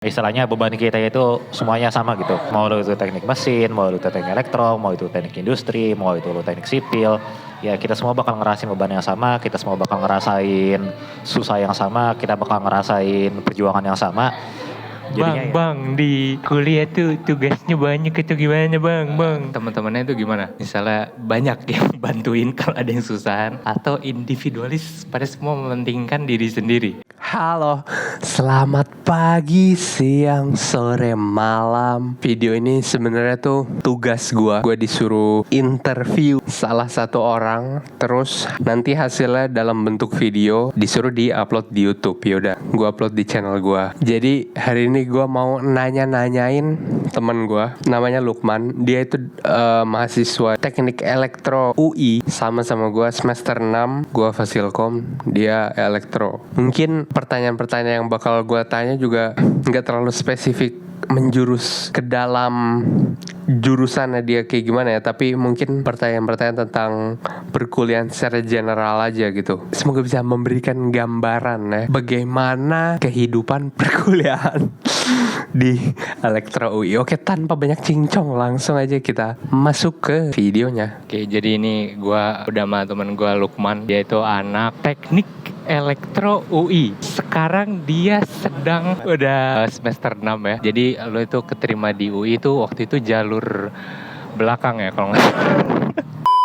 Istilahnya beban kita itu semuanya sama gitu. Mau itu teknik mesin, mau itu teknik elektro, mau itu teknik industri, mau itu lu teknik sipil. Ya kita semua bakal ngerasain beban yang sama, kita semua bakal ngerasain susah yang sama, kita bakal ngerasain perjuangan yang sama. Jadinya Bang, di kuliah tuh tugasnya banyak itu gimana bang? Teman-temannya itu gimana? Misalnya banyak yang bantuin kalau ada yang susahan atau individualis pada semua mementingkan diri sendiri. Halo, selamat pagi, siang, sore, malam. Video ini sebenarnya tuh tugas gue disuruh interview salah satu orang, terus nanti hasilnya dalam bentuk video disuruh di-upload di YouTube. Yaudah, gue upload di channel gue. Jadi hari ini gue mau nanya-nanyain temen gue, namanya Lukman. Dia itu mahasiswa teknik elektro UI, sama-sama gue semester 6. Gue Fasilkom, dia elektro. Mungkin pertanyaan-pertanyaan yang bakal gue tanya juga nggak terlalu spesifik menjurus ke dalam jurusannya dia kayak gimana ya, tapi mungkin pertanyaan-pertanyaan tentang perkuliahan secara general aja gitu. Semoga bisa memberikan gambaran ya bagaimana kehidupan perkuliahan di elektro UI. Oke, tanpa banyak cincong langsung aja kita masuk ke videonya. Oke, jadi ini gue udah sama temen gue Lukman. Dia itu anak teknik elektro UI. Sekarang dia sedang udah semester 6 ya. Jadi lo itu keterima di UI itu waktu itu jalur belakang ya kalau nggak salah.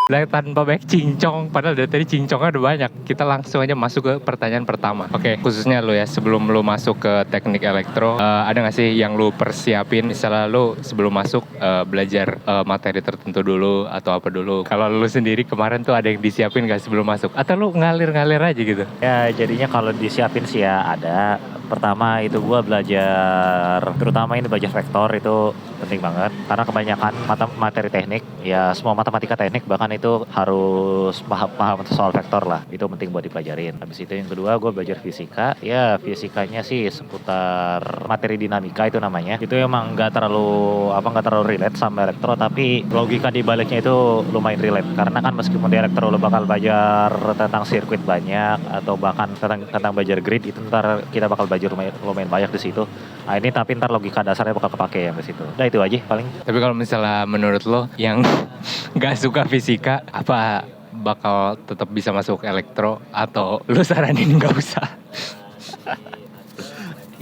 Tanpa banyak cincong, padahal dari tadi cincongnya udah banyak. Kita langsung aja masuk ke pertanyaan pertama. Oke, khususnya lo ya, sebelum lo masuk ke teknik elektro, ada gak sih yang lo persiapin? Misalnya lo sebelum masuk belajar materi tertentu dulu atau apa dulu? Kalau lo sendiri kemarin tuh ada yang disiapin gak sebelum masuk? Atau lo ngalir-ngalir aja gitu? ya jadinya kalau disiapin sih ya ada. Pertama itu gue belajar, terutama ini belajar vektor itu penting banget. Karena kebanyakan materi teknik, ya semua matematika teknik bahkan itu harus paham soal vektor lah. Itu penting buat dipelajarin. Habis itu yang kedua gue belajar fisika. Ya fisikanya sih seputar materi dinamika itu namanya. Itu emang nggak terlalu relate sama elektro, tapi logika di baliknya itu lumayan relate. Karena kan meskipun di elektro lo bakal belajar tentang sirkuit banyak atau bahkan tentang belajar grid, itu ntar kita bakal belajar lumayan banyak di situ. Nah ini tapi ntar logika dasarnya bakal kepake yang di situ. Nah itu aja paling. Tapi kalau misalnya menurut lo yang gak suka fisika, apa bakal tetap bisa masuk elektro atau lo saranin gak usah?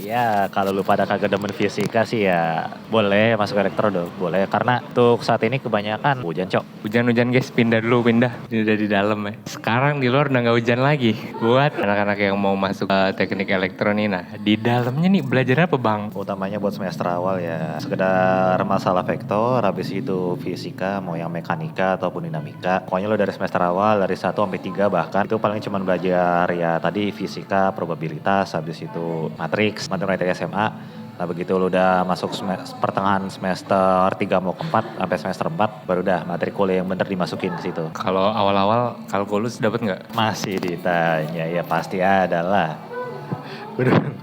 Ya kalau lu pada kagak demen fisika sih ya boleh masuk elektro dong, boleh. Karena untuk saat ini kebanyakan hujan cok. Hujan-hujan guys, pindah dulu, pindah. Ini udah di dalam ya. Sekarang di luar udah gak hujan lagi. Buat anak-anak yang mau masuk teknik elektro nih, nah di dalamnya nih belajar apa bang? Utamanya buat semester awal ya sekedar masalah vektor, habis itu fisika, mau yang mekanika ataupun dinamika. Pokoknya lo dari semester awal dari 1 sampai 3 bahkan itu paling cuma belajar ya tadi fisika, probabilitas, habis itu matriks, matematika SMA. Nah begitu lu udah masuk pertengahan semester 3 mau ke 4 sampai semester 4 baru udah matrikul yang bener dimasukin ke situ. Kalau awal-awal kalkulus dapat nggak? Masih ditanya ya pasti ada lah.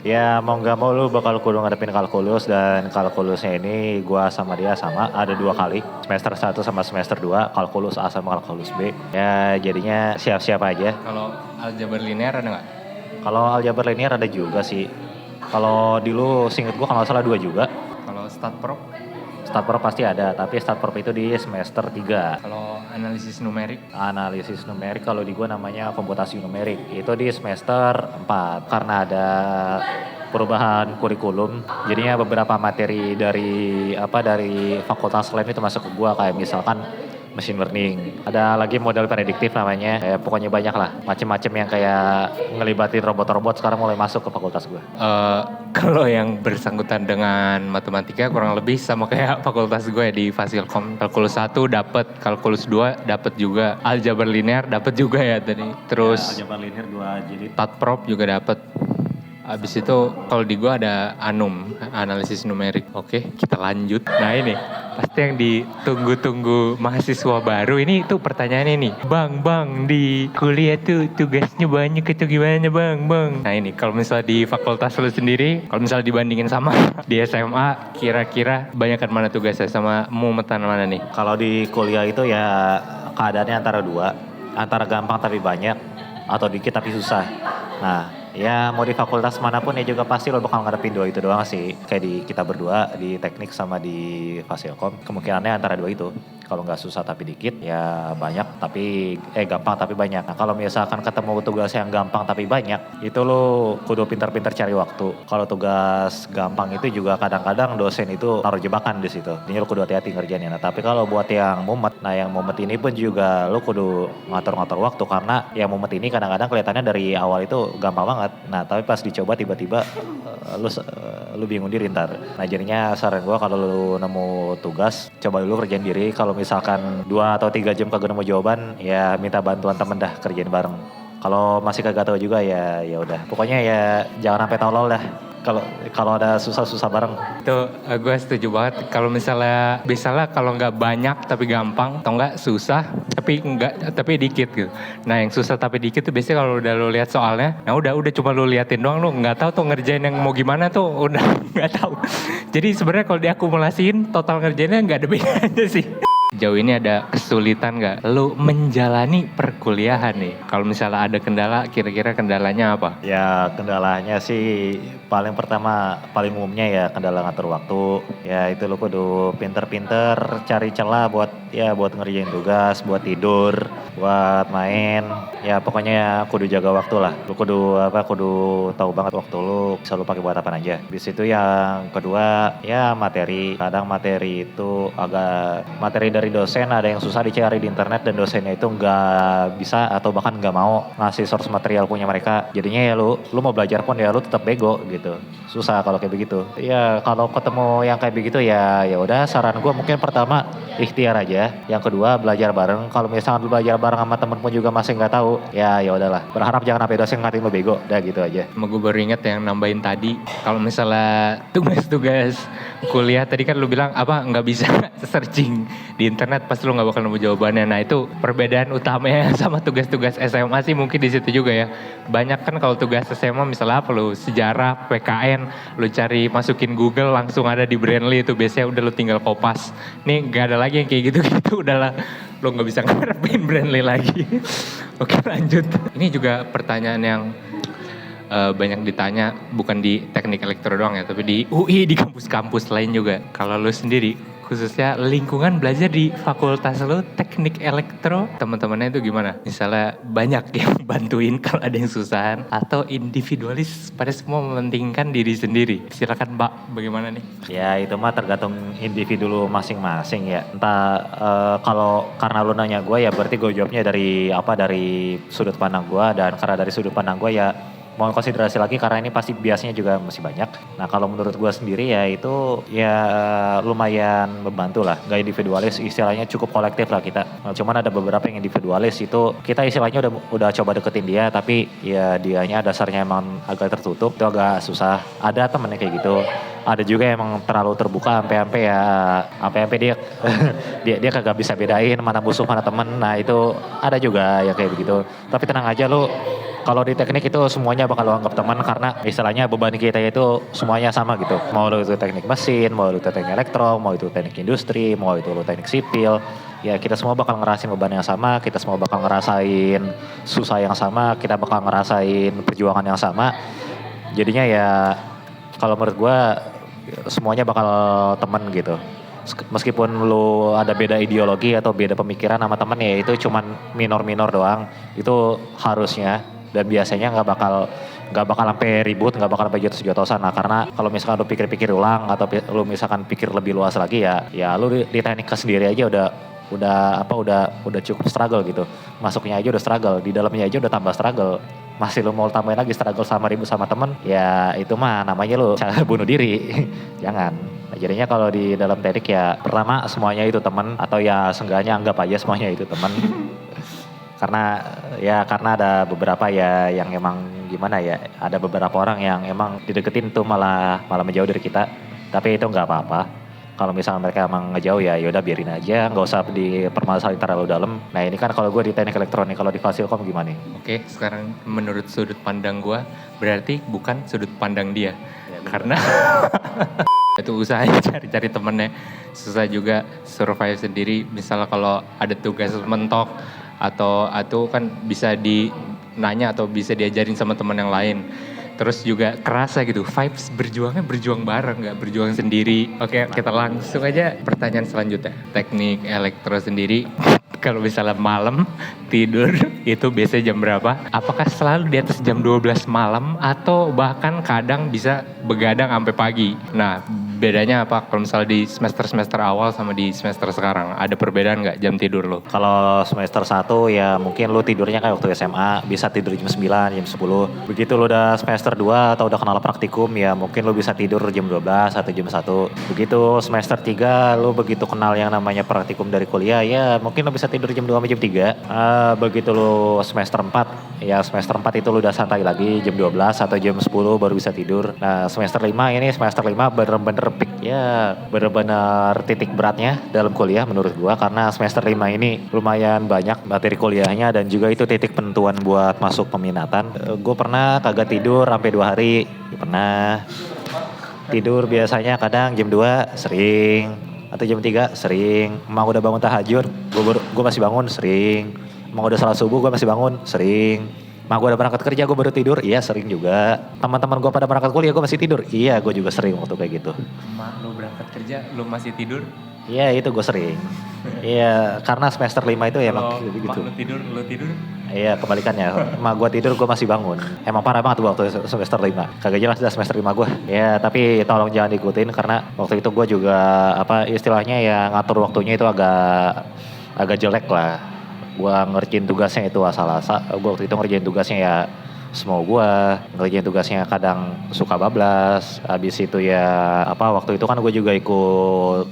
Ya mau nggak mau lu bakal kudu ngadepin kalkulus, dan kalkulusnya ini gua sama dia sama ada 2 kali, semester 1 sama semester 2, kalkulus A sama kalkulus B. Ya jadinya siap-siap aja. Kalau aljabar linear ada nggak? Kalau aljabar linear ada juga sih. Kalau dulu seinget gue kalau nggak salah 2 juga. Kalau stat prop? Stat prop pasti ada, tapi stat prop itu di semester 3. Kalau analisis numerik? Analisis numerik kalau di gue namanya komputasi numerik. Itu di semester 4. Karena ada perubahan kurikulum, jadinya beberapa materi dari fakultas lain itu masuk ke gue, kayak misalkan machine learning. Ada lagi model prediktif namanya. Pokoknya banyak lah. Macem-macem yang kayak ngelibatin robot-robot sekarang mulai masuk ke fakultas gue. Kalau yang bersangkutan dengan matematika kurang lebih sama kayak fakultas gue di Fasilkom. Kalkulus 1 dapat, kalkulus 2 dapat juga, aljabar linear dapat juga ya tadi. Terus aljabar linear 2 jilid. stat prop juga dapat. Abis itu kalau di gua ada analisis numerik. Oke, kita lanjut. Nah ini pasti yang ditunggu-tunggu mahasiswa baru ini tuh pertanyaannya nih. Bang, di kuliah tuh tugasnya banyak itu gimana bang? Nah ini kalau misalnya di fakultas lu sendiri, kalau misalnya dibandingin sama di SMA, kira-kira banyakan mana tugasnya sama mumetan mana nih? Kalau di kuliah itu ya keadaannya antara 2, antara gampang tapi banyak, atau dikit tapi susah. Nah Ya mau di fakultas manapun ya juga pasti lo bakal ngadepin dua itu doang sih. Kayak di kita berdua di teknik sama di Fasilkom, kemungkinannya antara dua itu. Kalau nggak susah tapi dikit, ya banyak tapi gampang tapi banyak. Nah kalau misalkan ketemu tugas yang gampang tapi banyak, itu lo kudu pintar-pintar cari waktu. Kalau tugas gampang itu juga kadang-kadang dosen itu naruh jebakan di situ. Jadi lo kudu hati-hati ngerjainnya. Nah tapi kalau buat yang mumet, nah yang mumet ini pun juga lo kudu ngatur-ngatur waktu karena yang mumet ini kadang-kadang kelihatannya dari awal itu gampang banget. Nah tapi pas dicoba tiba-tiba lu bingung diri ntar. Nah jadinya saran gue kalau lu nemu tugas, coba dulu kerjain diri. Kalau misalkan 2 atau 3 jam kagak nemu jawaban, ya minta bantuan temen dah kerjain bareng. Kalau masih kagak tahu juga ya udah. Pokoknya ya jangan sampai tolol dah. Kalau ada susah-susah bareng. Itu gue setuju banget. Kalau misalnya kalau nggak banyak tapi gampang, atau nggak susah tapi dikit gitu. Nah yang susah tapi dikit tuh biasanya kalau udah lo lihat soalnya, nah udah cuma lo liatin doang, lo nggak tahu tuh ngerjain yang mau gimana tuh udah nggak tahu. Jadi sebenarnya kalau diakumulasiin total ngerjainnya nggak ada bedanya sih. Jauh ini ada kesulitan nggak lu menjalani perkuliahan nih? Kalau misalnya ada kendala, kira-kira kendalanya apa? Ya kendalanya sih paling umumnya ya kendala ngatur waktu. Ya itu lu kudu pinter-pinter cari celah buat ngerjain tugas, buat tidur, buat main. Ya pokoknya ya kudu jaga waktu lah. Lu kudu tahu banget waktu lu bisa lu pakai buat apa aja. Di situ yang kedua ya materi. Kadang materi itu materi dari dosen ada yang susah dicari di internet dan dosennya itu nggak bisa atau bahkan nggak mau ngasih source material punya mereka. Jadinya ya lu mau belajar pun ya lu tetap bego gitu. Susah kalau kayak begitu. Ya kalau ketemu yang kayak begitu ya udah saran gue mungkin pertama ikhtiar aja. Yang kedua belajar bareng. Kalau misalnya lu belajar bareng sama temen pun juga masih nggak tahu, ya udahlah. Berharap jangan sampai dosen ngatain lu bego. Udah gitu aja. Gue baru inget yang nambahin tadi, kalau misalnya tugas-tugas kuliah tadi kan lu bilang nggak bisa searching di internet pasti lu nggak bakal nemu jawabannya. Nah itu perbedaan utamanya sama tugas-tugas SMA sih mungkin di situ juga ya. Banyak kan kalau tugas SMA misalnya lu sejarah, PKN, lu cari masukin Google langsung ada di Brainly itu biasanya udah lu tinggal kopas. Nih nggak ada lagi yang kayak gitu-gitu udahlah. Lu nggak bisa ngarepin Brainly lagi. Oke lanjut. Ini juga pertanyaan yang banyak ditanya bukan di teknik elektro doang ya, tapi di UI, di kampus-kampus lain juga. Kalau lu sendiri, khususnya lingkungan belajar di fakultas lu teknik elektro, teman-temannya itu gimana? Misalnya banyak yang bantuin kalau ada yang susahan, atau individualis pada semua mementingkan diri sendiri. Silakan Mbak, bagaimana nih? Ya itu mah tergantung individu lu masing-masing ya. Entah kalau karena lu nanya gue ya berarti gue jawabnya dari sudut pandang gue, dan karena dari sudut pandang gue ya mau konsiderasi lagi karena ini pasti biasanya juga masih banyak. Nah kalau menurut gue sendiri ya itu ya lumayan membantu lah. Gak individualis, istilahnya cukup kolektif lah kita. Nah, cuman ada beberapa yang individualis itu kita istilahnya udah coba deketin dia, tapi ya dianya dasarnya emang agak tertutup, itu agak susah. Ada temennya kayak gitu. Ada juga emang terlalu terbuka sampai dia kagak bisa bedain mana musuh mana temen. Nah itu ada juga yang kayak begitu. Tapi tenang aja lu. Kalau di teknik itu semuanya bakal lo anggap teman karena istilahnya beban kita itu semuanya sama gitu. Mau lo itu teknik mesin, mau lo itu teknik elektro, mau itu teknik industri, mau itu lo teknik sipil. Ya kita semua bakal ngerasain beban yang sama, kita semua bakal ngerasain susah yang sama, kita bakal ngerasain perjuangan yang sama. Jadinya ya kalau menurut gue semuanya bakal teman gitu. Meskipun lu ada beda ideologi atau beda pemikiran sama temen ya itu cuman minor-minor doang. Itu harusnya. Dan biasanya nggak bakal sampai ribut, nggak bakal sampai jotos-jotosan. Nah karena kalau misalkan lu pikir-pikir ulang atau lu misalkan pikir lebih luas lagi ya lu di teknik sendiri aja udah cukup struggle gitu. Masuknya aja udah struggle, di dalamnya aja udah tambah struggle. Masih lu mau tambahin lagi struggle sama ribut sama temen, ya itu mah namanya lu cara bunuh diri. Jangan. Nah, jadinya kalau di dalam teknik ya pertama semuanya itu teman, atau ya seenggaknya anggap aja semuanya itu teman. Karena ada beberapa ya yang emang gimana ya, ada beberapa orang yang emang dideketin tuh malah menjauh dari kita. Tapi itu nggak apa-apa. Kalau misalnya mereka emang ngejauh ya udah biarin aja, nggak usah dipermasalahin terlalu dalam. Nah ini kan kalau gue di teknik elektronik, kalau di Fasilkom gimana? Oke, sekarang menurut sudut pandang gue berarti bukan sudut pandang dia, ya, karena itu usahanya cari temennya susah juga, survive sendiri. Misalnya kalau ada tugas mentok atau kan bisa nanya atau bisa diajarin sama teman yang lain. Terus juga kerasa gitu, vibes berjuang bareng, nggak berjuang sendiri. Oke, kita langsung aja pertanyaan selanjutnya. Teknik elektro sendiri, kalau misalnya malam tidur itu biasanya jam berapa? Apakah selalu di atas jam 12 malam atau bahkan kadang bisa begadang sampai pagi? Nah, bedanya apa kalau misalnya di semester awal sama di semester sekarang? Ada perbedaan nggak jam tidur lo? Kalau semester 1 ya mungkin lu tidurnya kayak waktu SMA, bisa tidur jam 9, jam 10. Begitu lu udah semester 2 atau udah kenal praktikum ya mungkin lu bisa tidur jam 12 atau jam 1. Begitu semester 3 lu begitu kenal yang namanya praktikum dari kuliah ya mungkin lu bisa tidur jam 2 sampai jam 3. Begitu lu semester 4 ya semester 4 itu lu udah santai lagi jam 12 atau jam 10 baru bisa tidur. Nah semester 5 ini semester 5 bener-bener peak ya, bener-bener titik beratnya dalam kuliah menurut gua karena semester 5 ini lumayan banyak materi kuliahnya dan juga itu titik penentuan buat masuk peminatan. Gue pernah kagak tidur sampai 2 hari, pernah tidur biasanya kadang jam 2 sering atau jam 3 sering. Emang udah bangun tahajud, gue masih bangun sering. Emang udah salat subuh gue masih bangun sering. Emang gue udah berangkat kerja gue baru tidur, iya sering juga. Teman-teman gue pada berangkat kuliah gue masih tidur, iya gue juga sering waktu kayak gitu. Emak lo berangkat kerja, lo masih tidur? Iya itu gue sering. Iya karena semester 5 itu ya emang gitu. Lo tidur? Iya kebalikannya, emak gue tidur gue masih bangun. Emang parah banget tuh waktu semester 5. Kagak jelas dah semester 5 gue. Ya tapi tolong jangan diikutin karena waktu itu gue juga apa istilahnya ya ngatur waktunya itu agak jelek lah. Gue ngerjain tugasnya itu asal-asal. Gue waktu itu ngerjain tugasnya ya semau gue. Ngerjain tugasnya kadang suka bablas. Habis itu ya apa waktu itu kan gue juga ikut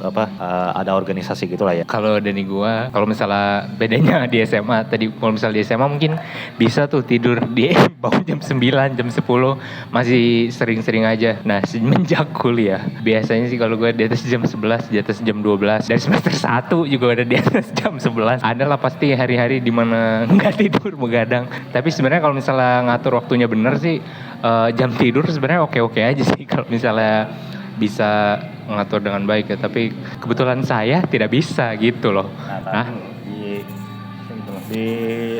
ada organisasi gitu lah ya. Kalau Dani gua, kalau misalnya bedanya di SMA tadi, kalau misalnya di SMA mungkin bisa tuh tidur di bangun jam 9, jam 10 masih sering-sering aja. Nah semenjak kuliah, biasanya sih kalau gua di atas jam 11, di atas jam 12, dari semester 1 juga ada di atas jam 11. Ada lah pasti hari-hari dimana nggak tidur begadang. Tapi sebenarnya kalau misalnya ngatur waktunya bener sih, jam tidur sebenarnya oke-oke aja sih kalau misalnya bisa ngatur dengan baik ya, tapi kebetulan saya tidak bisa gitu loh. Nah, di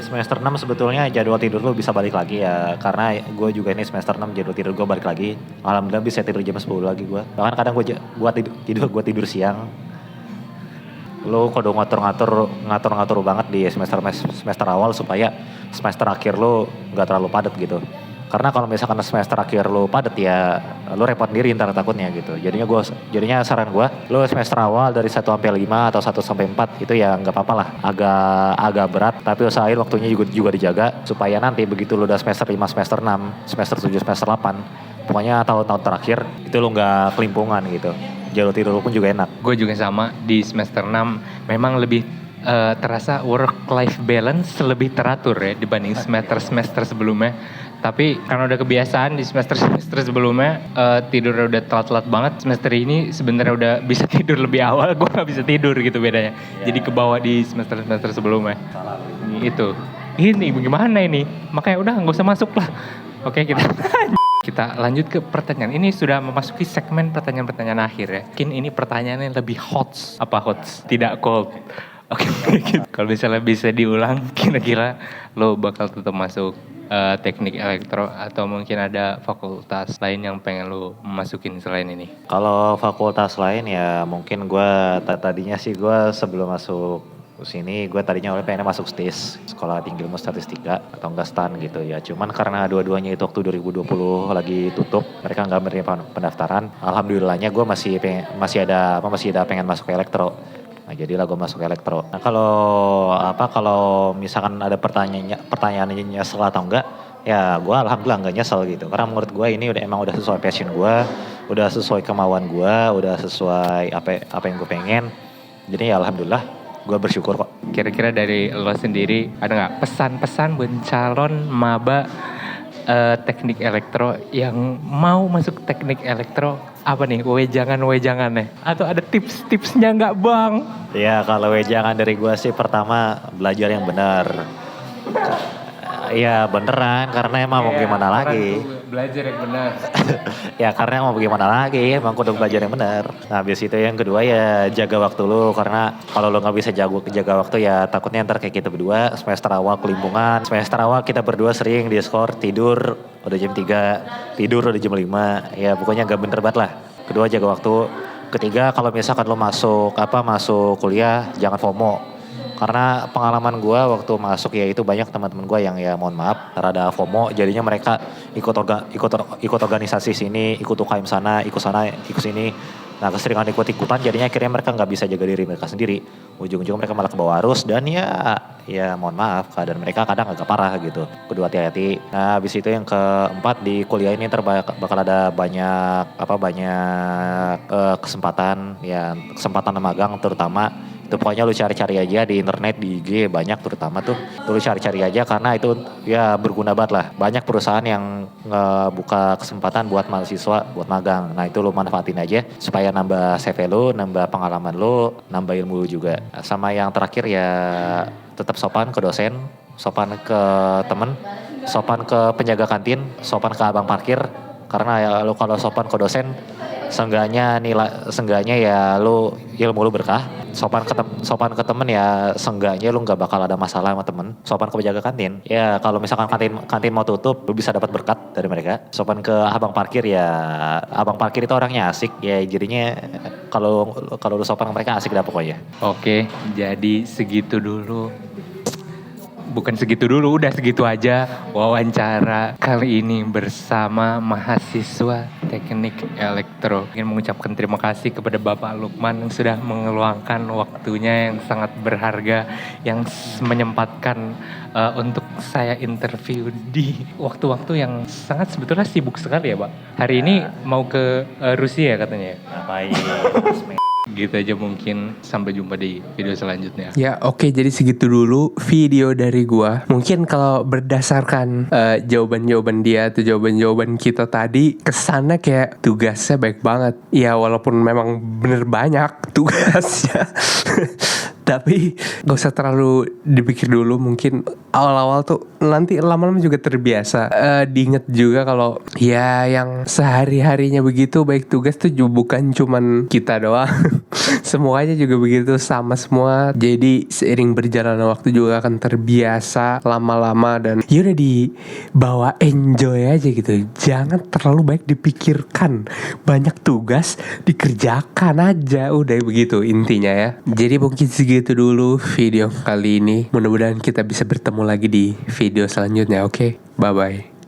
semester 6 sebetulnya jadwal tidur lu bisa balik lagi ya. Karena gue juga ini semester 6 jadwal tidur gue balik lagi. Alhamdulillah bisa tidur jam 10 lagi gue. Bahkan kadang gue tidur siang. Lu kudu ngatur banget di semester awal supaya semester akhir lu gak terlalu padat gitu. Karena kalau misalkan semester akhir lu padat ya lu repot sendiri ntar takutnya gitu. Jadinya saran gue, lu semester awal dari 1 sampai 5 atau 1 sampai 4 itu ya nggak apa-apa lah. Agak berat tapi usahain waktunya juga dijaga supaya nanti begitu lu udah semester 5, semester 6, semester 7, semester 8, pokoknya tahun-tahun terakhir itu lu nggak kelimpungan gitu. Jadwal tidur lu pun juga enak. gue juga sama di semester 6 memang lebih terasa work-life balance lebih teratur ya dibanding semester sebelumnya. Tapi karena udah kebiasaan di semester sebelumnya tidur udah telat-telat banget. Semester ini sebenarnya udah bisa tidur lebih awal, gue nggak bisa tidur gitu bedanya. Jadi kebawa di semester sebelumnya. Ini bagaimana ini? Makanya udah nggak usah masuk lah. Oke kita lanjut ke pertanyaan. Ini sudah memasuki segmen pertanyaan-pertanyaan akhir ya. Mungkin ini pertanyaan yang lebih hot. Apa hot? Tidak cold. Oke. Kalau misalnya bisa diulang, kira-kira lo bakal tetap masuk teknik elektro atau mungkin ada fakultas lain yang pengen lu masukin selain ini? Kalau fakultas lain ya mungkin gue tadinya sih gue sebelum masuk sini gue tadinya pengen masuk STIS, Sekolah Tinggi Ilmu Statistika atau enggak STAN gitu ya. Cuman karena dua-duanya itu waktu 2020 lagi tutup, mereka nggak menerima pendaftaran. Alhamdulillahnya gue masih ada pengen masuk ke elektro. Nah, jadilah gue masuk elektro. Nah, kalau misalkan ada pertanyaannya nyesel atau enggak, ya gue alhamdulillah enggak nyesel gitu. Karena menurut gue ini udah sesuai passion gue, udah sesuai kemauan gue, udah sesuai apa yang gue pengen. Jadi ya alhamdulillah gue bersyukur kok. Kira-kira dari lo sendiri ada nggak pesan-pesan buat calon maba teknik elektro yang mau masuk teknik elektro? Apa nih wejangannya? Atau ada tips-tipsnya nggak bang? Ya kalau wejangan dari gue sih pertama belajar yang benar. Iya beneran karena emang mau gimana lagi. Belajar yang benar. Ya karena mau bagaimana lagi, emang kudu belajar yang benar. Nah habis itu yang kedua ya jaga waktu lu, karena kalau lu nggak bisa jaga waktu ya takutnya ntar kayak kita berdua semester awal kelimpungan. Semester awal kita berdua sering diskor tidur udah jam 3, tidur udah jam 5. Ya pokoknya gak bener banget lah. Kedua jaga waktu. Ketiga kalau misalkan lu masuk kuliah jangan FOMO. Karena pengalaman gue waktu masuk ya itu banyak teman-teman gue yang ya mohon maaf rada FOMO, jadinya mereka ikut organisasi sini, ikut UKM sana, ikut sini. Nah keseringan ikut-ikutan jadinya akhirnya mereka nggak bisa jaga diri mereka sendiri. Ujung-ujung mereka malah kebawa arus dan ya mohon maaf keadaan mereka kadang agak parah gitu. Kedua hati-hati. Nah habis itu yang keempat di kuliah ini bakal ada banyak kesempatan magang terutama. Itu pokoknya lu cari-cari aja di internet, di IG banyak terutama tuh. Lu cari-cari aja karena itu ya berguna banget lah. Banyak perusahaan yang ngebuka kesempatan buat mahasiswa buat magang. Nah itu lu manfaatin aja supaya nambah CV lu, nambah pengalaman lu, nambah ilmu lu juga. Sama yang terakhir ya tetap sopan ke dosen, sopan ke temen, sopan ke penjaga kantin, sopan ke abang parkir. Karena ya lu kalau sopan ke dosen seenggaknya ya lu ilmu lu berkah. Sopan ke temen ya seenggaknya lu nggak bakal ada masalah sama temen. Sopan ke penjaga kantin ya kalau misalkan kantin mau tutup lu bisa dapat berkat dari mereka. Sopan ke abang parkir ya abang parkir itu orangnya asik ya, jadinya kalau lu sopan ke mereka asik dah pokoknya. Oke, jadi segitu dulu. Bukan segitu dulu, udah segitu aja wawancara kali ini bersama mahasiswa teknik elektro. Ingin mengucapkan terima kasih kepada Bapak Lukman yang sudah mengeluangkan waktunya yang sangat berharga, yang menyempatkan untuk saya interview di waktu-waktu yang sangat sebetulnya sibuk sekali ya Pak. Hari ini mau ke Rusia katanya. Ngapain? Gitu aja mungkin, sampai jumpa di video selanjutnya. Ya oke, jadi segitu dulu video dari gua. Mungkin kalau berdasarkan jawaban-jawaban dia atau jawaban-jawaban kita tadi, kesannya kayak tugasnya baik banget. Ya walaupun memang bener banyak tugasnya. Tapi gak usah terlalu dipikir dulu, mungkin awal-awal tuh nanti lama-lama juga terbiasa. Diinget juga kalau ya yang sehari-harinya begitu baik tugas tuh bukan cuman kita doang. Semuanya juga begitu sama semua. Jadi seiring berjalannya waktu juga akan terbiasa lama-lama dan ya udah dibawa enjoy aja gitu. Jangan terlalu baik dipikirkan. Banyak tugas dikerjakan aja, udah begitu intinya ya. Jadi mungkin segitu dulu video kali ini. Mudah-mudahan kita bisa bertemu lagi di video selanjutnya. Oke, bye bye.